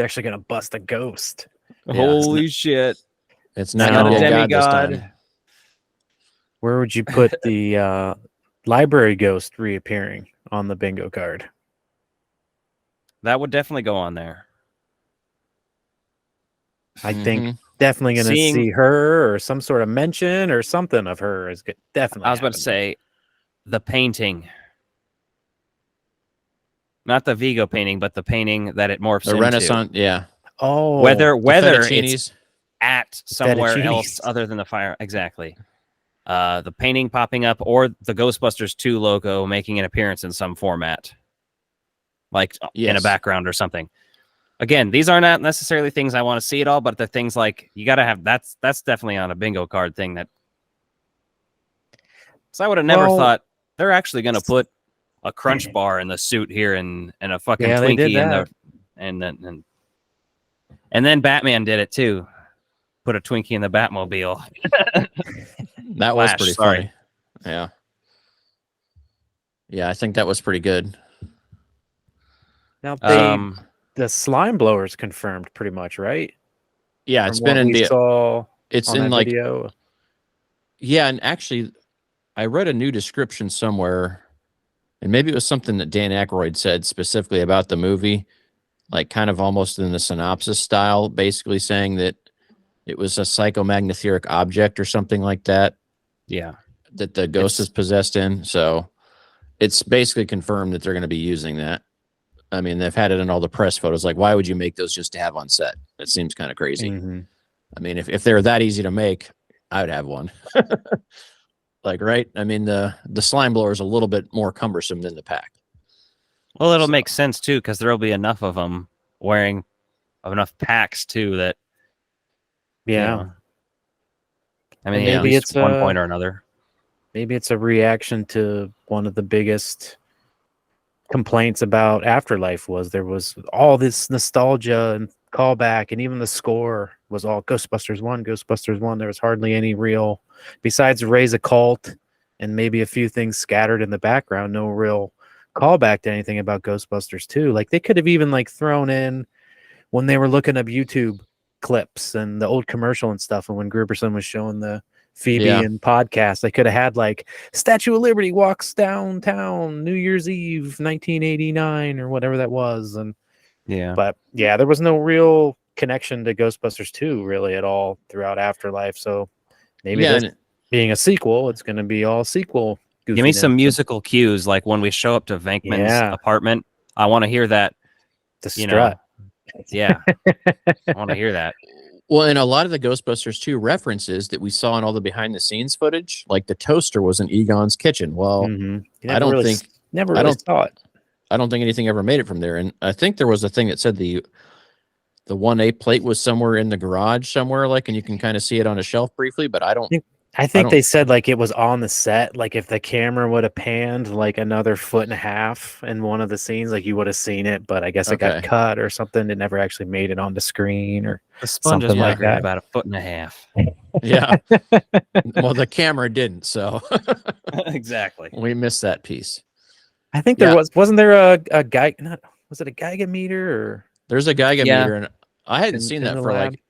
actually gonna bust a ghost. Holy shit! It's It's not not gonna a be a god this demigod. time. Where would you put the library ghost reappearing on the bingo card? That would definitely go on there. I think Mhm. definitely gonna Seeing- see her or some sort of mention or something of her is good. Definitely. I was about to happening. say, the painting. Not the Vigo painting, but the painting that it morphs The into. Renaissance, yeah. Oh, Whether The it's fettuccinis. at somewhere fettuccinis. else other than the fire. Exactly. The painting popping up, or the Ghostbusters 2 logo making an appearance in some format, like in a Yes. background or something. Again, these are not necessarily things I want to see at all, but the things like you got to have that's definitely on a bingo card thing. That so I would have never Well- thought they're actually going to put a Crunch Bar in the suit here and a fucking Yeah, they did Twinkie in that. the and then Batman did it too. Put a Twinkie in the Batmobile. That was Flash, pretty sorry. funny. Yeah. Yeah, I think that was pretty good. Now Um, the slime blower's confirmed pretty much, right? Yeah, From it's been what in we the saw it's on in that like video. yeah, and actually I read a new description somewhere, and maybe it was something that Dan Aykroyd said specifically about the movie, like kind of almost in the synopsis style, basically saying that it was a psychomagnetheric object or something like that yeah. that the ghost is possessed in. So it's basically confirmed that they're going to be using that. I mean, they've had it in all the press photos. Like, why would you make those just to have on set? It seems kind of crazy. Mhm. I mean, if they're that easy to make, I would have one. Like, right? I mean, the slime blower is a little bit more cumbersome than the pack. Well, it'll So- make sense too because there'll be enough of them wearing enough packs too that Yeah. you know, I mean, And at maybe least it's one point or another. Maybe it's a reaction to one of the biggest complaints about Afterlife was there was all this nostalgia and callback, and even the score was all Ghostbusters 1, Ghostbusters 1. There was hardly any real, besides Raise a Cult and maybe a few things scattered in the background, no real callback to anything about Ghostbusters 2. Like they could have even like thrown in when they were looking up YouTube clips and the old commercial and stuff, and when Gruberson was showing the Phoebe Yeah. and podcast, they could have had like Statue of Liberty walks downtown New Year's Eve 1989 or whatever that was. And Yeah. but yeah, there was no real connection to Ghostbusters 2 really at all throughout Afterlife. So maybe Yeah, this and- being a sequel, it's going to be all sequel. Give me some goofiness. musical cues, like when we show up to Venkman's Yeah. apartment. I want to hear that. The You strut. know, yeah, I want to hear that. Well, and a lot of the Ghostbusters 2 references that we saw in all the behind the scenes footage, like the toaster was in Egon's kitchen. Well, Mhm. You I never don't really, think- never I really don't- saw it. I don't think anything ever made it from there. And I think there was a thing that said the 1A plate was somewhere in the garage somewhere, like, and you can kind of see it on a shelf briefly, but I don't. I think don't- they said like it was on the set. Like if the camera would have panned like another foot and a half in one of the scenes, like you would have seen it. But I guess it got Okay. cut or something. It never actually made it onto screen or The sponge is Something like migrated that. about a foot and a half. Yeah. Well, the camera didn't, so Exactly. we missed that piece. I think there Yeah. wasn't there a guy? Not was it a Geiger meter or There's a Geiger Yeah. meter, and I hadn't in- seen in that the for lab? like.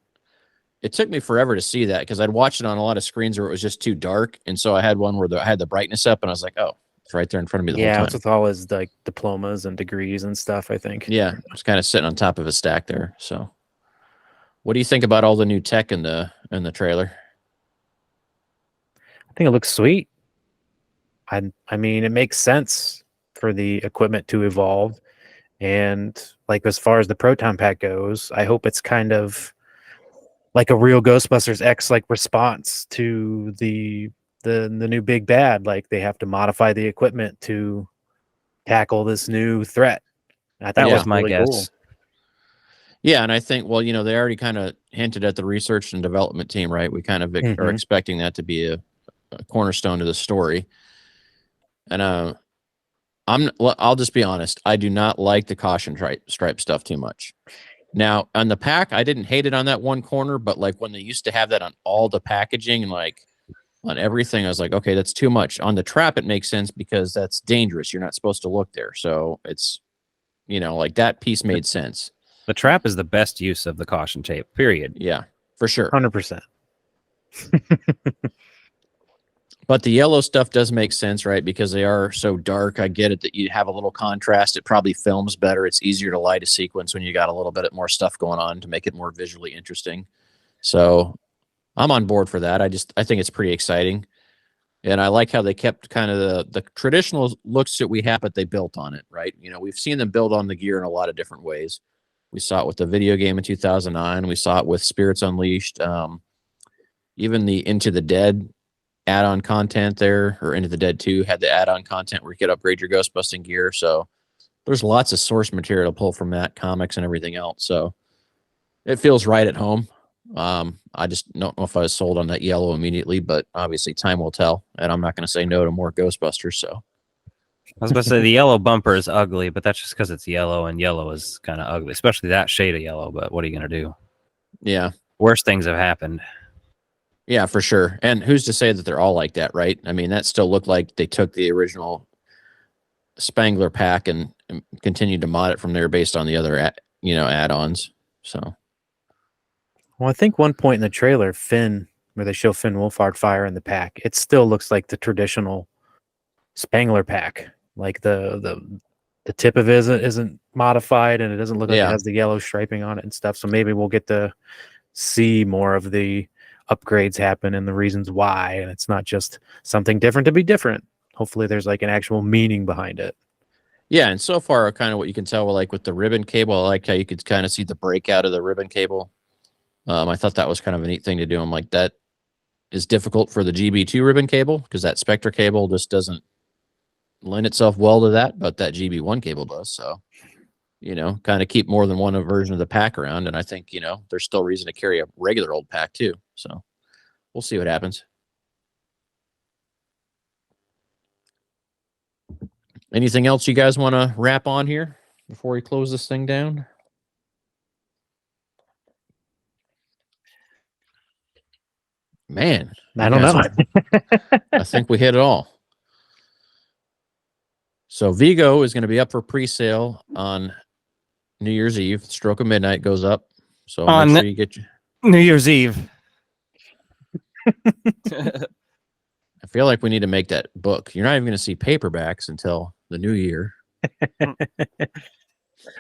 It took me forever to see that because I'd watched it on a lot of screens where it was just too dark, and so I had one where I had the brightness up, and I was like, "Oh, it's right there in front of me the yeah, whole it's time." with all his like diplomas and degrees and stuff. I think. Yeah, it's kind of sitting on top of a stack there. So, what do you think about all the new tech in the trailer? I think it looks sweet. I mean, it makes sense for the equipment to evolve, and like as far as the proton pack goes, I hope it's kind of like a real Ghostbusters X like response to the new big bad. Like they have to modify the equipment to tackle this new threat. I thought That it was my really guess. cool. Yeah, and I think, well, they already kind of hinted at the research and development team, right? We kind of are Mhm. expecting that to be a cornerstone to the story. And I'll just be honest, I do not like the caution stripe stuff too much. Now, on the pack, I didn't hate it on that one corner, but like when they used to have that on all the packaging and like on everything, I was like, okay, that's too much. On the trap, it makes sense because that's dangerous. You're not supposed to look there. So it's, like that piece made sense. The trap is the best use of the caution tape, period. Yeah, for sure. 100%. But the yellow stuff does make sense, right? Because they are so dark. I get it that you have a little contrast. It probably films better. It's easier to light a sequence when you got a little bit more stuff going on to make it more visually interesting. So I'm on board for that. I think it's pretty exciting. And I like how they kept kind of the traditional looks that we have, but they built on it, right? You know, we've seen them build on the gear in a lot of different ways. We saw it with the video game in 2009. We saw it with Spirits Unleashed. Even the Into the Dead add-on content there, or Into the Dead 2 had the add-on content where you could upgrade your ghost busting gear. So there's lots of source material to pull from that, comics and everything else. So it feels right at home. I just don't know if I was sold on that yellow immediately, but obviously time will tell. And I'm not going to say no to more Ghostbusters. So I was about to say the yellow bumper is ugly, but that's just because it's yellow, and yellow is kind of ugly, especially that shade of yellow. But what are you going to do? yeah, Worse things have happened. yeah, for sure. And who's to say that they're all like that, right? I mean, that still looked like they took the original Spangler pack and continued to mod it from there based on the other, add-ons. So. Well, I think one point in the trailer, Finn, where they show Finn Wolfhard fire in the pack, it still looks like the traditional Spangler pack. Like the tip of it isn't modified, and it doesn't look like it has the yellow striping on it and stuff. So maybe we'll get to see more of the upgrades happen and the reasons why, and it's not just something different to be different. Hopefully, there's like an actual meaning behind it. Yeah, and so far, kind of what you can tell, like with the ribbon cable, I like how you could kind of see the breakout of the ribbon cable. I thought that was kind of a neat thing to do. I'm like, that is difficult for the GB2 ribbon cable because that Spectre cable just doesn't lend itself well to that, but that GB1 cable does. So, kind of keep more than one version of the pack around. And I think, there's still reason to carry a regular old pack too. So we'll see what happens. Anything else you guys want to wrap on here before we close this thing down? Man, I don't know. I think we hit it all. So Vigo is going to be up for pre-sale on New Year's Eve. Stroke of midnight goes up. So make sure you get your New Year's Eve. I feel like we need to make that book. You're not even going to see paperbacks until the new year.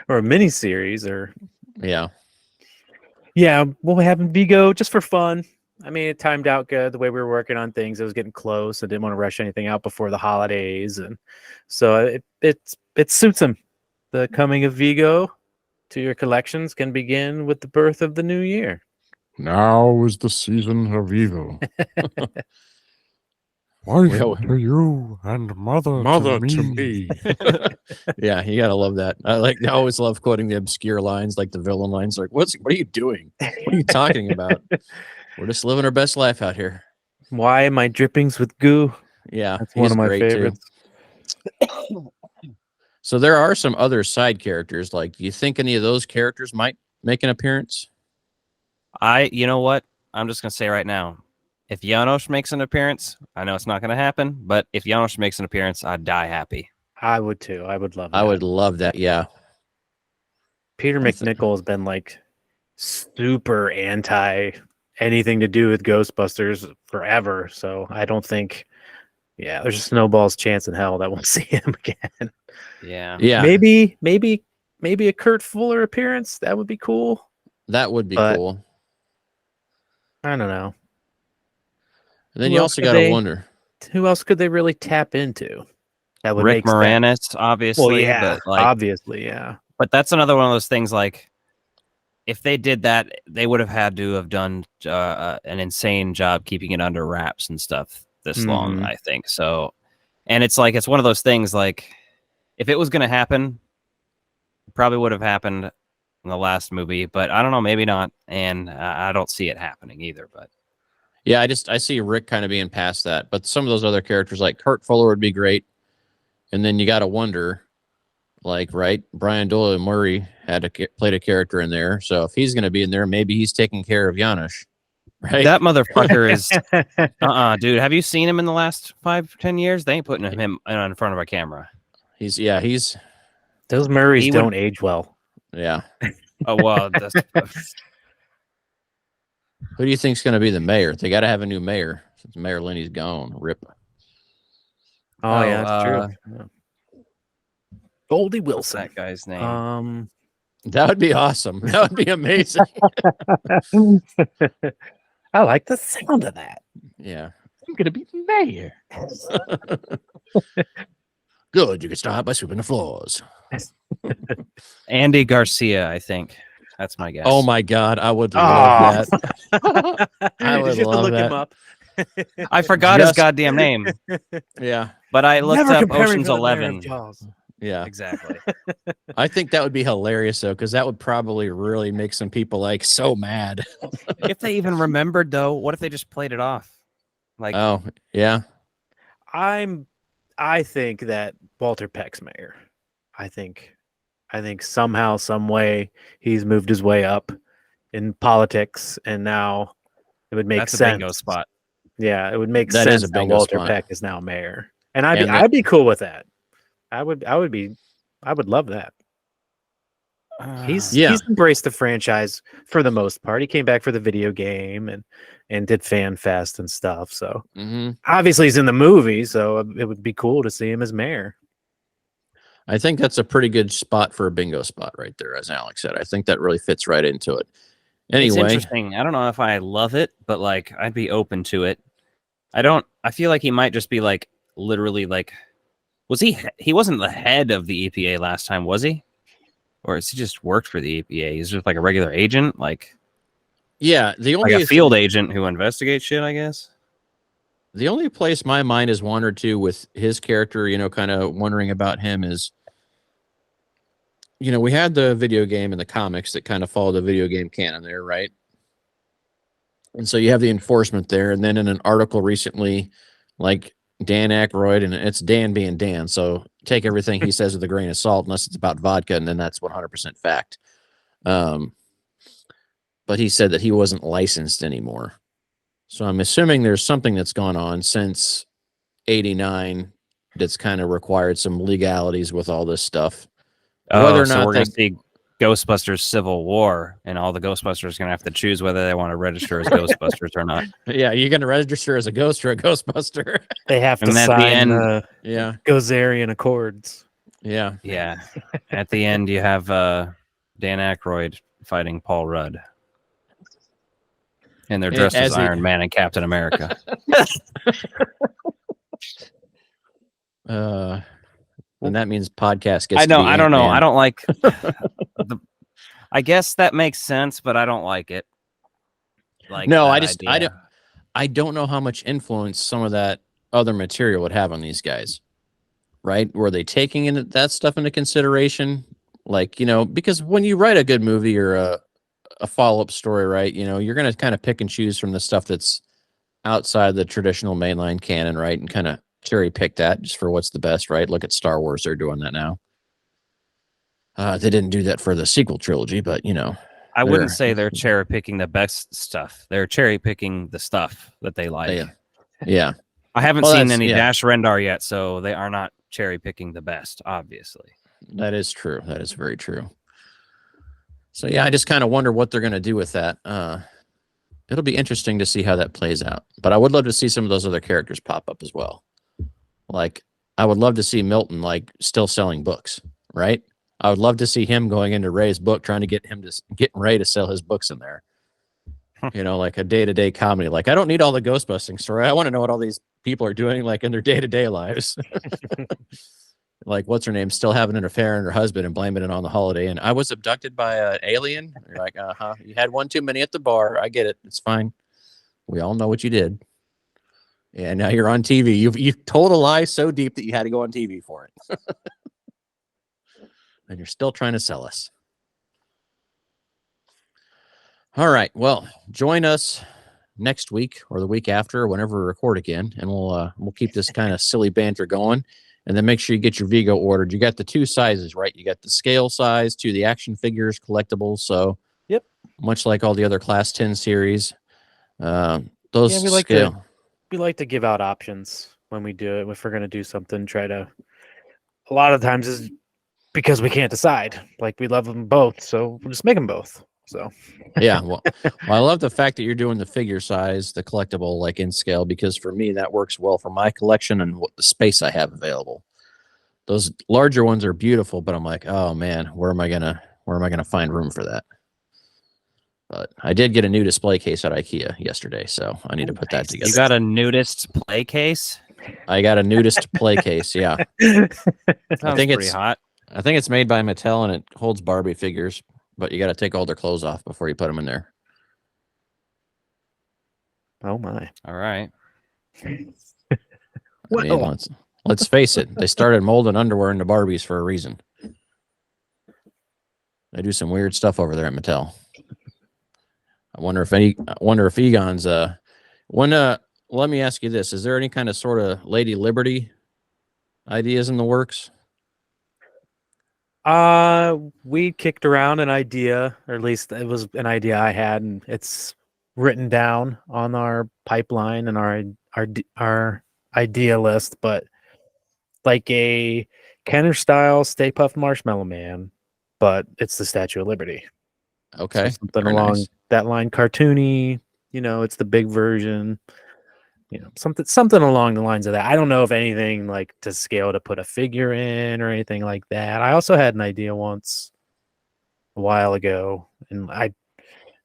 Or a mini series, or Yeah. We'll have Vigo just for fun. I mean, it timed out good the way we were working on things. It was getting close. I didn't want to rush anything out before the holidays, and so it suits him. The coming of Vigo to your collections can begin with the birth of the new year. Now is the season of evil. Wife to you and mother to me. Yeah, you gotta love that. I always love quoting the obscure lines, like the villain lines, like what are you doing? What are you talking about? We're just living our best life out here. Why am I drippings with goo? Yeah, That's one of my favorites. So there are some other side characters. Like, do you think any of those characters might make an appearance? You know what? I'm just gonna say right now, if Janosch makes an appearance, I know it's not gonna happen, but if Janosch makes an appearance, I'd die happy. I would too. I would love that. I would love that. Yeah. Peter McNichol has been like super anti anything to do with Ghostbusters forever. So I don't think, there's a snowball's chance in hell that we'll see him again. Yeah. Yeah. Maybe a Kurt Fuller appearance. That would be cool. That would be But cool. I don't know. And then you also got to wonder, who else could they really tap into? That would Rick make Moranis, obviously. Well, yeah, but obviously, yeah. But that's another one of those things. Like, if they did that, they would have had to have done an insane job keeping it under wraps and stuff this long, I think. So, and it's one of those things. Like, if it was going to happen, it probably would have happened in the last movie. But I don't know, maybe not. And I don't see it happening either. But yeah, I see Rick kind of being past that. But some of those other characters, like Kurt Fuller, would be great. And then you got to wonder, like, right, Brian Doyle Murray played a character in there. So if he's going to be in there, maybe he's taking care of Janosch, right? That motherfucker is, dude. Have you seen him in the last 5-10 years? They ain't putting him in front of a camera. He's those Murrays don't age well. Yeah. Oh, well. Who do you think's going to be the mayor? They got to have a new mayor since Mayor Lenny's gone. Rip. Oh yeah, that's true. Yeah. Goldie Wilson. That guy's name. That would be awesome. That would be amazing. I like the sound of that. Yeah. I'm gonna be mayor. Good. You can start by sweeping the floors. Andy Garcia, I think. That's my guess. Oh my God, I would love Oh. that. I would Did you have to love look that. him up? I forgot his Just- goddamn name, Yeah, but I looked Never up compare me Ocean's to the mayor of 11. Jaws. yeah. Exactly. I think that would be hilarious though, because that would probably really make some people like so mad. If they even remembered, though, what if they just played it off? Like, Oh yeah, I think that Walter Peck's mayor. I think somehow, some way, he's moved his way up in politics, and now it would make that's a sense. bingo spot. Yeah, it would make That is sense a that bingo Walter spot. Peck is now mayor, and I'd And I'd be cool with that. I would love that. He's embraced the franchise for the most part. He came back for the video game and did Fan Fest and stuff. So obviously he's in the movie, so it would be cool to see him as mayor. I think that's a pretty good spot for a bingo spot right there, as Alex said. I think that really fits right into it. It's Anyway, interesting. I don't know if I love it, but like I'd be open to it. I feel like he might just be like literally like, was he wasn't the head of the EPA last time, was he? Or has he just worked for the EPA? He's just like a regular agent, like the only a field agent who investigates shit, I guess. The only place my mind has wandered to with his character, kind of wondering about him is, we had the video game and the comics that kind of follow the video game canon there, right? And so you have the enforcement there. And then in an article recently, like Dan Aykroyd, and it's Dan being Dan, so take everything he says with a grain of salt, unless it's about vodka, and then that's 100% fact. But he said that he wasn't licensed anymore. So I'm assuming there's something that's gone on since 89 that's kind of required some legalities with all this stuff. Whether or not we're going to see Ghostbusters Civil War, and all the Ghostbusters are going to have to choose whether they want to register as Ghostbusters or not. Yeah, you're going to register as a ghost or a Ghostbuster. They have to And at the sign end- the Gozerian Accords. Yeah. Yeah. At the end, you have Dan Aykroyd fighting Paul Rudd. And they're dressed as Iron Man and Captain America. And that means podcast gets. I know. To be I don't know. Ant-Man. I don't like. I guess that makes sense, but I don't like it. Like no, that I don't know how much influence some of that other material would have on these guys. Right? Were they taking that stuff into consideration? Like, because when you write a good movie or a follow-up story, right? You're going to kind of pick and choose from the stuff that's outside the traditional mainline canon, right? And kind of cherry pick that just for what's the best, right? Look at Star Wars. They're doing that now. They didn't do that for the sequel trilogy, but, I wouldn't say they're cherry picking the best stuff. They're cherry picking the stuff that they like. Yeah. I haven't seen any Dash Rendar yet, so they are not cherry picking the best, obviously. That is true. That is very true. So, yeah, I just kind of wonder what they're going to do with that. It'll be interesting to see how that plays out. But I would love to see some of those other characters pop up as well. Like, I would love to see Milton, like, still selling books, right? I would love to see him going into Ray's book, trying to get Ray to sell his books in there. Like a day-to-day comedy. Like, I don't need all the ghostbusting story. I want to know what all these people are doing, like, in their day-to-day lives. Like, what's her name? Still having an affair on her husband and blaming it on the holiday. And I was abducted by an alien. You're like, you had one too many at the bar. I get it. It's fine. We all know what you did. Yeah, now you're on TV. You've told a lie so deep that you had to go on TV for it. And you're still trying to sell us. All right. Well, join us next week or the week after, or whenever we record again, and we'll keep this kind of silly banter going. And then make sure you get your Vigo ordered. You got the two sizes, right? You got the scale size to the action figures, collectibles. So, yep, much like all the other Class 10 series, those we like to give out options when we do it. If we're going to do something, a lot of times is because we can't decide. Like, we love them both, so we'll just make them both. So, yeah. Well, I love the fact that you're doing the figure size, the collectible, like in scale, because for me, that works well for my collection and what the space I have available. Those larger ones are beautiful, but I'm like, oh man, where am I gonna find room for that? But I did get a new display case at IKEA yesterday, so I need to put that together. You got a nudist play case? I got a nudist play case. Yeah, Sounds think pretty it's- hot. I think it's made by Mattel and it holds Barbie figures, but you got to take all their clothes off before you put them in there. Oh my. All right. I mean, let's face it. They started molding underwear into Barbies for a reason. They do some weird stuff over there at Mattel. I wonder if Egon's let me ask you this. Is there any kind of sort of Lady Liberty ideas in the works? We kicked around an idea, or at least it was an idea I had, and it's written down on our pipeline and our idea list, but like a Kenner style Stay Puft Marshmallow Man, but it's the Statue of Liberty. Okay. So something very along nice. that line, cartoony, it's the big version, something along the lines of that. I don't know if anything like to scale to put a figure in or anything like that. I also had an idea once a while ago, and I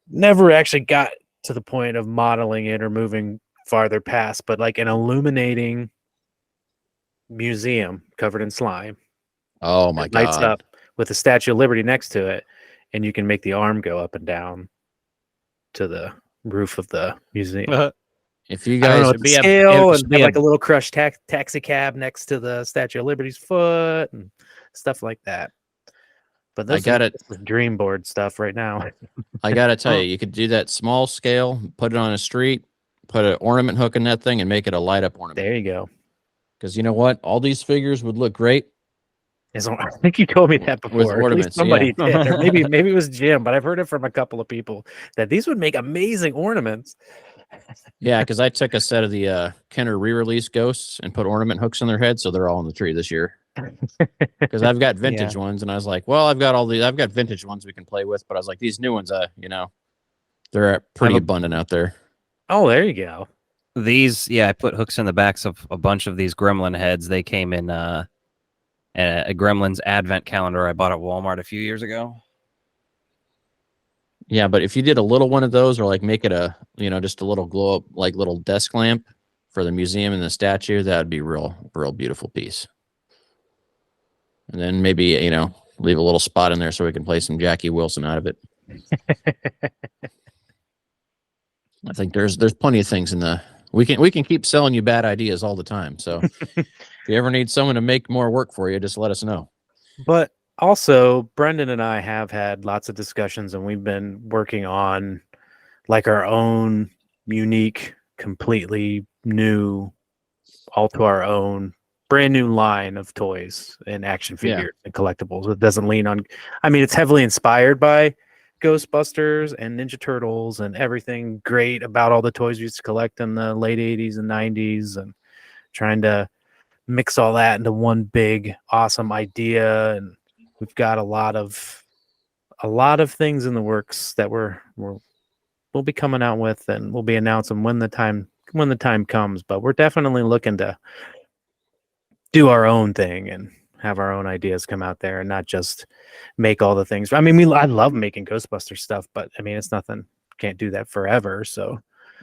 never actually got to the point of modeling it or moving farther past, but like an illuminating museum covered in slime. Oh my It lights God. up with the Statue of Liberty next to it, and you can make the arm go up and down to the roof of the museum. If you I don't guys know, it'd the be a- scale it should and be have a- like a little crushed taxi cab next to the Statue of Liberty's foot and stuff like that. But I got it. this is dream board stuff right now. I gotta tell you, you could do that small scale, put it on a street, put an ornament hook in that thing, and make it a light up ornament. There you go. Because you know what? All these figures would look great. I think you told me that With before. At least ornaments, somebody yeah. did. Or maybe it was Jim, but I've heard it from a couple of people that these would make amazing ornaments. Yeah, because I took a set of the Kenner re-release ghosts and put ornament hooks on their head, so they're all on the tree this year. Because I've got vintage ones, and I was like, well, I've got vintage ones we can play with, but I was like, these new ones, they're pretty abundant out there. Oh, there you go. I put hooks in the backs of a bunch of these gremlin heads. They came in a Gremlins advent calendar I bought at Walmart a few years ago. Yeah, but if you did a little one of those, or like make it a, just a little glow up, like little desk lamp for the museum and the statue, that would be real beautiful piece. And then maybe, leave a little spot in there so we can play some Jackie Wilson out of it. I think there's plenty of things we can keep selling you bad ideas all the time. So if you ever need someone to make more work for you, just let us know. But also, Brendan and I have had lots of discussions, and we've been working on like our own unique, completely new, all to our own, brand new line of toys and action figures and collectibles. It doesn't lean on, it's heavily inspired by Ghostbusters and Ninja Turtles and everything great about all the toys we used to collect in the late 80s and 90s, and trying to mix all that into one big awesome idea. And we've got a lot of things in the works that we'll be coming out with, and we'll be announcing when the time comes. But we're definitely looking to do our own thing and have our own ideas come out there, and not just make all the things. I love making Ghostbuster stuff, but it's nothing. Can't do that forever. So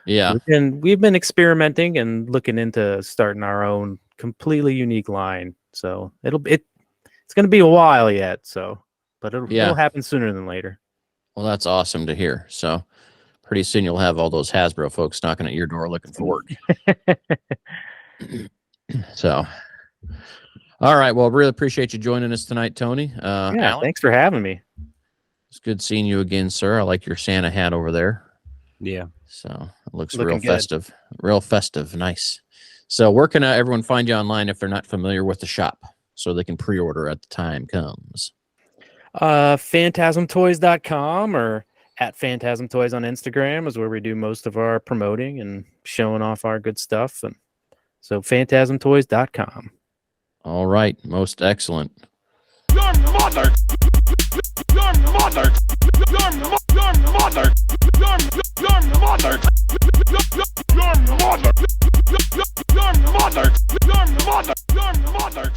Yeah. we've been experimenting and looking into starting our own completely unique line. So it's going to be a while yet. So, but it'll happen sooner than later. Well, that's awesome to hear. So pretty soon you'll have all those Hasbro folks knocking at your door looking for work. So, all right. Well, really appreciate you joining us tonight, Tony. Alan, Thanks for having me. it's good seeing you again, sir. I like your Santa hat over there. Yeah. So it looks Looking real good. festive. Real festive. Nice. So where can everyone find you online if they're not familiar with the shop, so they can pre-order at the time comes? Fantazmtoys.com or at Fantazm Toys on Instagram is where we do most of our promoting and showing off our good stuff. And so Fantazmtoys.com. All right. Most excellent. Your mother! Your mother! Your mother! Your mother! Your mother! Your mother! Your mother! Your mother! Your mother!